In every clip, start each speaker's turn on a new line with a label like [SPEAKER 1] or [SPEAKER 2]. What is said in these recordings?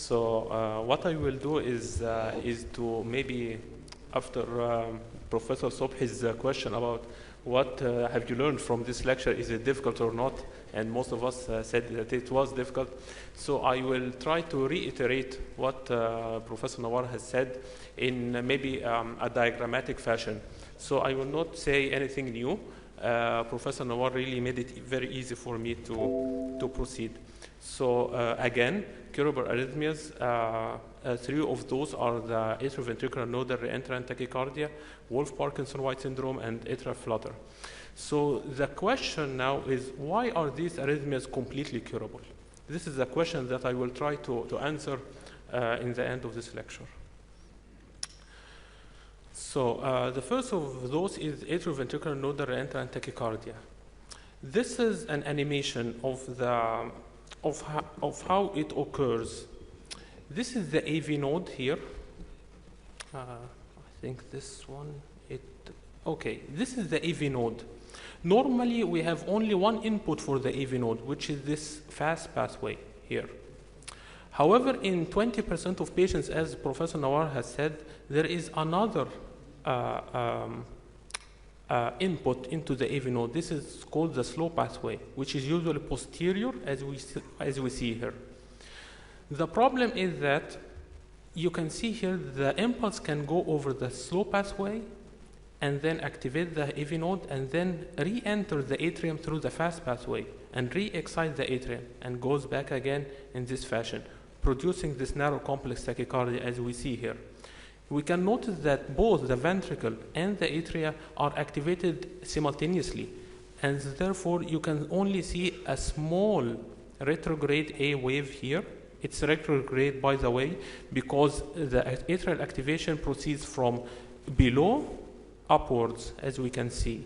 [SPEAKER 1] So what I will do is to maybe after Professor Sobhi's question about what have you learned from this lecture, is it difficult or not? And most of us said that it was difficult. So I will try to reiterate what Professor Nawar has said in maybe a diagrammatic fashion. So I will not say anything new. Professor Nawar really made it very easy for me to proceed. So again, curable arrhythmias, three of those are the atrioventricular nodal reentrant tachycardia, Wolff-Parkinson-White syndrome, and atrial flutter. So the question now is, why are these arrhythmias completely curable? This is a question that I will try to answer in the end of this lecture. So the first of those is atrioventricular nodal reentrant tachycardia. This is an animation of how it occurs. This is the AV node here. I think this one, okay, this is the AV node. Normally, we have only one input for the AV node, which is this fast pathway here. However, in 20% of patients, as Professor Nawar has said, there is another input into the AV node. This is called the slow pathway, which is usually posterior, as we see here. The problem is that you can see here the impulse can go over the slow pathway and then activate the AV node and then re-enter the atrium through the fast pathway and re-excite the atrium and goes back again in this fashion, producing this narrow complex tachycardia as we see here. We can notice that both the ventricle and the atria are activated simultaneously, and therefore you can only see a small retrograde A wave here. It's retrograde, by the way, because the atrial activation proceeds from below upwards, as we can see.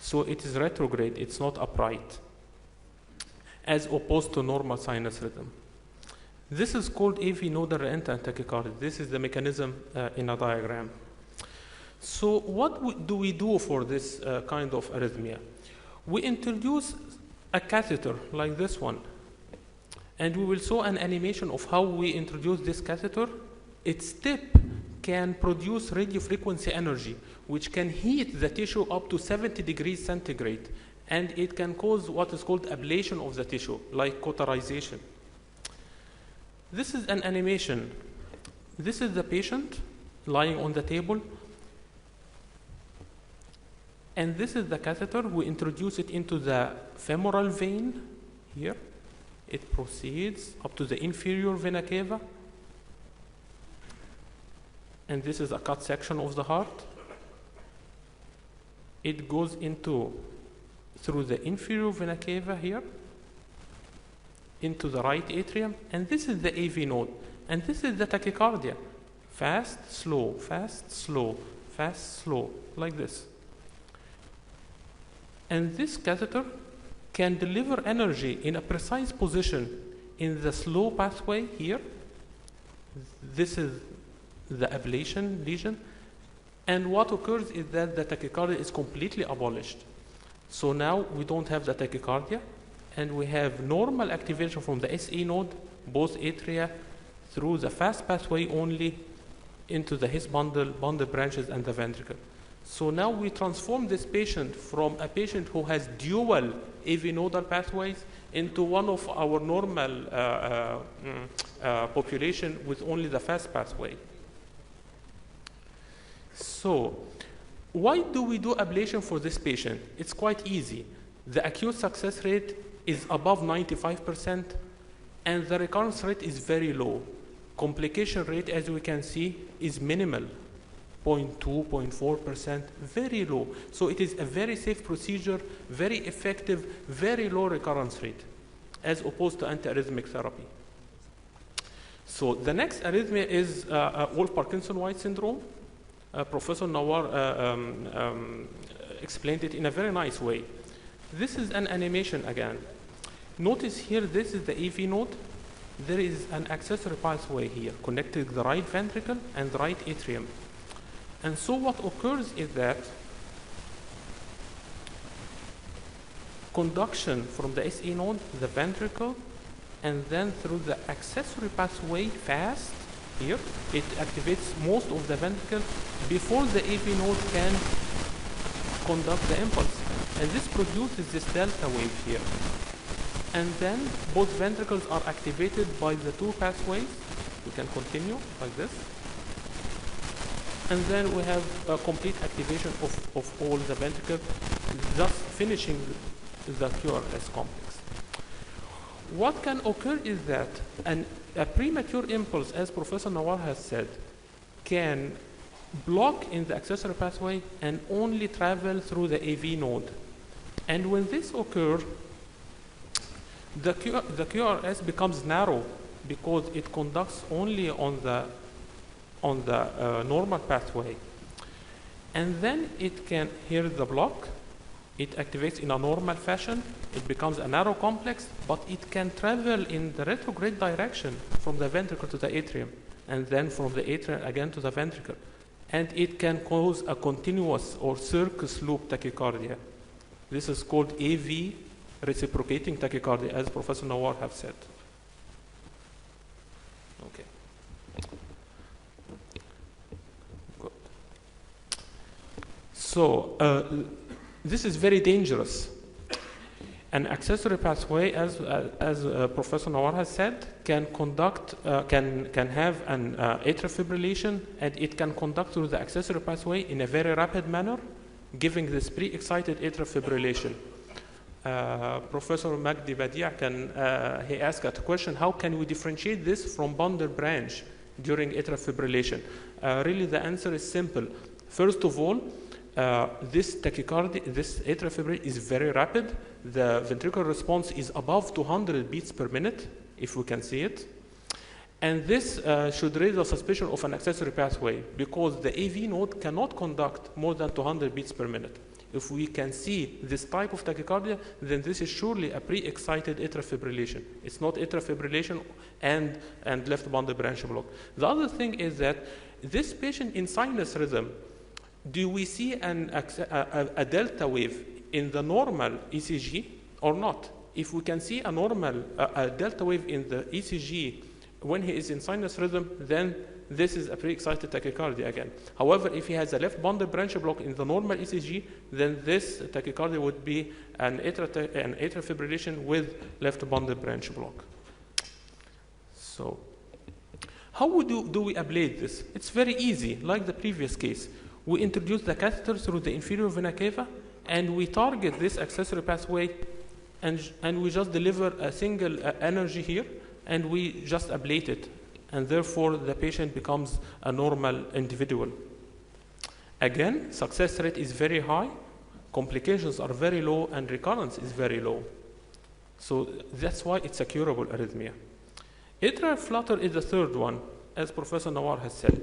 [SPEAKER 1] So it is retrograde, it's not upright, as opposed to normal sinus rhythm. This is called AV nodal reentrant tachycardia. This is the mechanism in a diagram. So what do we do for this kind of arrhythmia? We introduce a catheter like this one, and we will show an animation of how we introduce this catheter. Its tip can produce radio frequency energy, which can heat the tissue up to 70 degrees centigrade, and it can cause what is called ablation of the tissue, like cauterization. This is an animation. This is the patient lying on the table, and this is the catheter. We introduce it into the femoral vein here. It proceeds up to the inferior vena cava, and this is a cut section of the heart. It goes through the inferior vena cava here, into the right atrium, and this is the AV node, and this is the tachycardia. Fast, slow, fast, slow, fast, slow, like this. And this catheter can deliver energy in a precise position in the slow pathway here. This is the ablation lesion, and what occurs is that the tachycardia is completely abolished. So now we don't have the tachycardia, and we have normal activation from the SE node, both atria, through the fast pathway only into the His bundle branches, and the ventricle. So now we transform this patient from a patient who has dual AV nodal pathways into one of our normal population with only the fast pathway. So why do we do ablation for this patient? It's quite easy. The acute success rate is above 95%, and the recurrence rate is very low. Complication rate, as we can see, is minimal, 0.2, 0.4%, very low. So it is a very safe procedure, very effective, very low recurrence rate, as opposed to antiarrhythmic therapy. So the next arrhythmia is Wolff-Parkinson-White syndrome. Professor Nawar explained it in a very nice way. This is an animation again. Notice here, this is the AV node. There is an accessory pathway here connecting the right ventricle and the right atrium. And so what occurs is that conduction from the SE node, the ventricle, and then through the accessory pathway fast here, it activates most of the ventricle before the AV node can conduct the impulse. And this produces this delta wave here. And then both ventricles are activated by the two pathways. We can continue like this. And then we have a complete activation of all the ventricles, thus finishing the QRS complex. What can occur is that a premature impulse, as Professor Nawar has said, can block in the accessory pathway and only travel through the AV node. And when this occurs, the QRS becomes narrow because it conducts only on the normal pathway. And then it can hear the block. It activates in a normal fashion. It becomes a narrow complex, but it can travel in the retrograde direction from the ventricle to the atrium, and then from the atrium again to the ventricle. And it can cause a continuous or circus loop tachycardia. This is called AV reciprocating tachycardia, as Professor Nawar have said. Okay. Good. So this is very dangerous. An accessory pathway, as Professor Nawar has said, can conduct, can have an atrial fibrillation, and it can conduct through the accessory pathway in a very rapid manner, giving this pre-excited atrial fibrillation. Professor Magdi Badia he asked a question: how can we differentiate this from bundle branch during atrial fibrillation? Really, the answer is simple. First of all, this tachycardia, this atrial fibrillation is very rapid. The ventricular response is above 200 beats per minute, if we can see it. And this should raise a suspicion of an accessory pathway, because the AV node cannot conduct more than 200 beats per minute. If we can see this type of tachycardia, then this is surely a pre-excited atrial fibrillation. It's not atrial fibrillation and left bundle branch block. The other thing is that this patient in sinus rhythm, do we see a delta wave in the normal ECG or not? If we can see a normal a delta wave in the ECG when he is in sinus rhythm, then this is a pre-excited tachycardia again. However, if he has a left bundle branch block in the normal ECG, then this tachycardia would be an atrial fibrillation with left bundle branch block. So, how do we ablate this? It's very easy, like the previous case. We introduce the catheter through the inferior vena cava, and we target this accessory pathway, and we just deliver a single energy here, and we just ablate it. And therefore, the patient becomes a normal individual. Again, success rate is very high, complications are very low, and recurrence is very low. So that's why it's a curable arrhythmia. Atrial flutter is the third one, as Professor Nawar has said.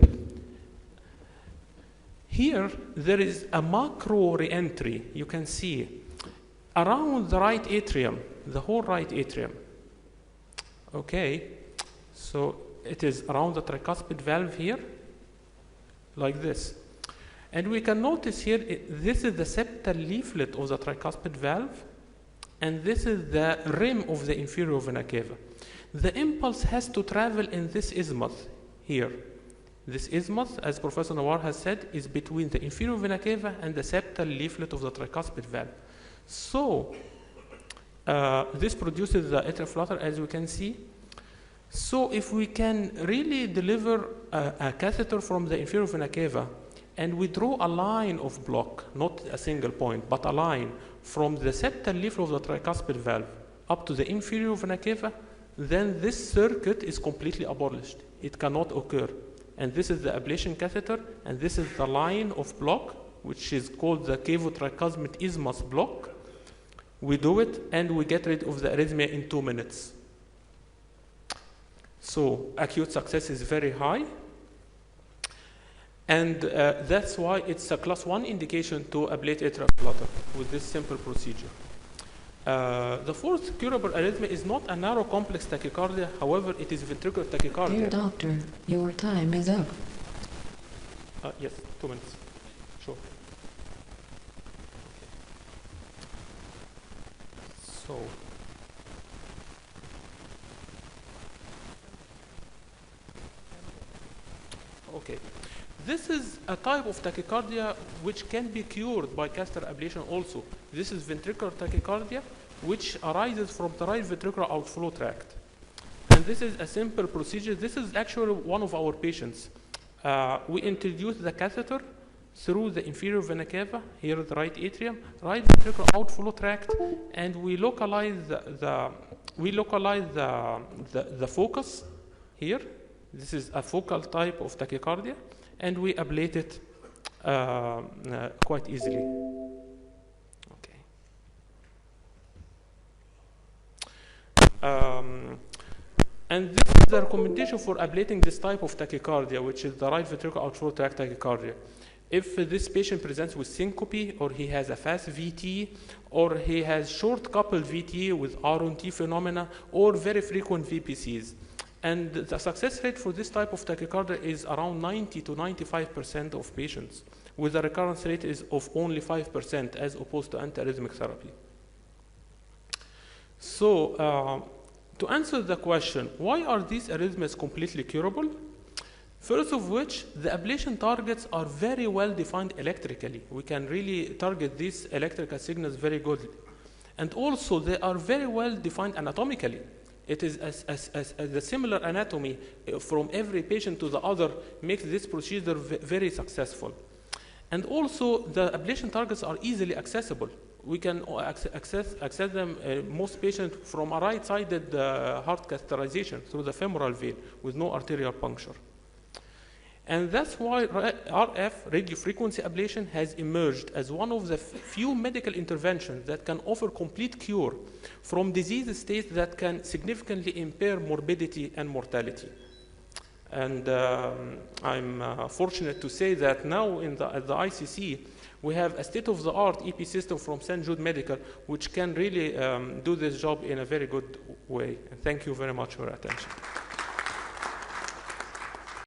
[SPEAKER 1] Here, there is a macro re-entry, you can see, around the right atrium, the whole right atrium. Okay, so it is around the tricuspid valve here, like this. And we can notice here, this is the septal leaflet of the tricuspid valve, and this is the rim of the inferior vena cava. The impulse has to travel in this isthmus here. This isthmus, as Professor Nawar has said, is between the inferior vena cava and the septal leaflet of the tricuspid valve. So, this produces the atrial flutter, as you can see. So, if we can really deliver a catheter from the inferior vena cava, and we draw a line of block, not a single point, but a line from the septal leaflet of the tricuspid valve up to the inferior vena cava, then this circuit is completely abolished. It cannot occur. And this is the ablation catheter, and this is the line of block, which is called the cavotricuspid isthmus block. We do it, and we get rid of the arrhythmia in 2 minutes. So acute success is very high, and that's why it's a class 1 indication to ablate atrial flutter with this simple procedure. The fourth curable arrhythmia is not a narrow complex tachycardia, however, it is ventricular tachycardia.
[SPEAKER 2] Dear doctor, your time is up.
[SPEAKER 1] Yes, 2 minutes. Sure. Okay. This is a type of tachycardia which can be cured by catheter ablation also. This is ventricular tachycardia, which arises from the right ventricular outflow tract. And this is a simple procedure. This is actually one of our patients. We introduce the catheter through the inferior vena cava, here the right atrium, right ventricular outflow tract, and we localize the focus here. This is a focal type of tachycardia, and we ablate it quite easily. Okay. And this is the recommendation for ablating this type of tachycardia, which is the right ventricular outflow tract tachycardia. If this patient presents with syncope, or he has a fast VT, or he has short coupled VT with R&T phenomena, or very frequent VPCs. And the success rate for this type of tachycardia is around 90 to 95% of patients, with a recurrence rate is of only 5% as opposed to antiarrhythmic therapy. So, to answer the question, why are these arrhythmias completely curable? First of which, the ablation targets are very well defined electrically. We can really target these electrical signals very good. And also, they are very well defined anatomically. It is as the similar anatomy from every patient to the other makes this procedure very successful. And also, the ablation targets are easily accessible. We can access them, most patients, from a right-sided heart catheterization through the femoral vein with no arterial puncture. And that's why RF, radiofrequency ablation, has emerged as one of the few medical interventions that can offer complete cure from disease states that can significantly impair morbidity and mortality. And I'm fortunate to say that now at the ICC, we have a state-of-the-art EP system from St. Jude Medical, which can really do this job in a very good way. And thank you very much for your attention.